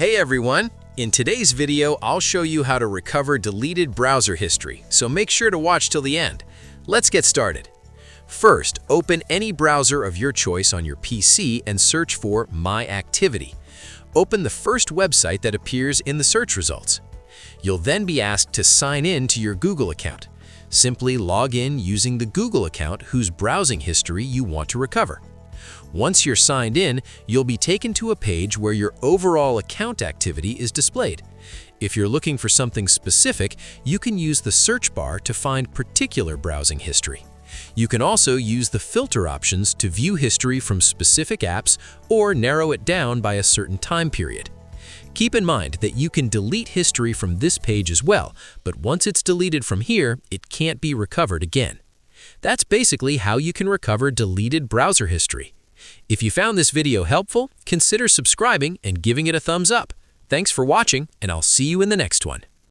Hey everyone! In today's video, I'll show you how to recover deleted browser history, so make sure to watch till the end. Let's get started. First, open any browser of your choice on your PC and search for My Activity. Open the first website that appears in the search results. You'll then be asked to sign in to your Google account. Simply log in using the Google account whose browsing history you want to recover. Once you're signed in, you'll be taken to a page where your overall account activity is displayed. If you're looking for something specific, you can use the search bar to find particular browsing history. You can also use the filter options to view history from specific apps or narrow it down by a certain time period. Keep in mind that you can delete history from this page as well, but once it's deleted from here, it can't be recovered again. That's basically how you can recover deleted browser history. If you found this video helpful, consider subscribing and giving it a thumbs up. Thanks for watching, and I'll see you in the next one.